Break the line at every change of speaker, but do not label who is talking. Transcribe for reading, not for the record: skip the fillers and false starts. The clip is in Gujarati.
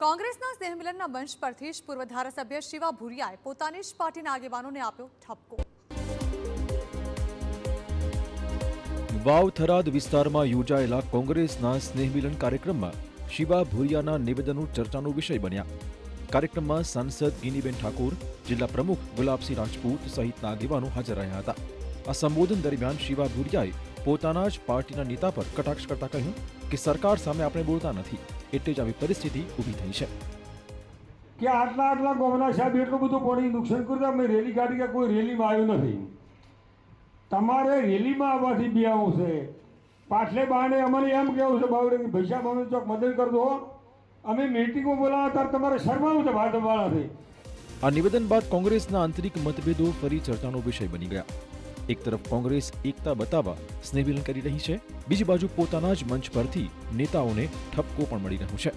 કોંગ્રેસના સ્નેહમિલનના મંચ પરથી જ પૂર્વ ધારાસભ્ય શિવા ભુરિયાએ પોતાની જ પાર્ટીના આગેવાનોને આપ્યો ઠપકો।
વાવ થરાદ વિસ્તારમાં યોજાયેલા કોંગ્રેસના સ્નેહમિલન કાર્યક્રમમાં શિવા ભુરિયાના નિવેદનો ચર્ચાનો વિષય બન્યા। કાર્યક્રમમાં સાંસદ ગિનીબેન ઠાકોર, જિલ્લા પ્રમુખ ગુલાબસિંહ રાજપૂત સહિતના આગેવાનો હાજર રહ્યા હતા। આ સંબોધન દરમિયાન શિવા ભુરિયાએ પોતાના જ પાર્ટીના નેતા પર કટાક્ષ કરતા કહ્યું કે સરકાર સામે આપણે બોલતા નથી, એટલે જ આવી પરિસ્થિતિ ઊભી થઈ છે
કે આટલા ગોમના સાહેબ એટલું બધું પાણી નુકસાન કર્યું, અમે રેલી કાઢી કે કોઈ રેલીમાં આવ્યું નથી। તમારે રેલીમાં આવવાથી બે આવું છે, પાછલે બહાને અમારે એમ કહેવું છે બાવડે પૈસા બાવડે ચોક મદદ કરી દો, અમે મીટિંગો બોલાવા ત્યારે તમારે શરમાવું છે ભાજપવાળાથી।
આ નિવેદન બાદ કોંગ્રેસના આંતરિક મતભેદો ફરી ચર્ચાનો વિષય બની ગયા। એક તરફ કોંગ્રેસ એકતા બતાવવા સ્નેહમિલન કરી રહી છે, બીજી બાજુ પોતાના જ મંચ પરથી નેતાઓને ઠપકો પણ મળી રહ્યો છે।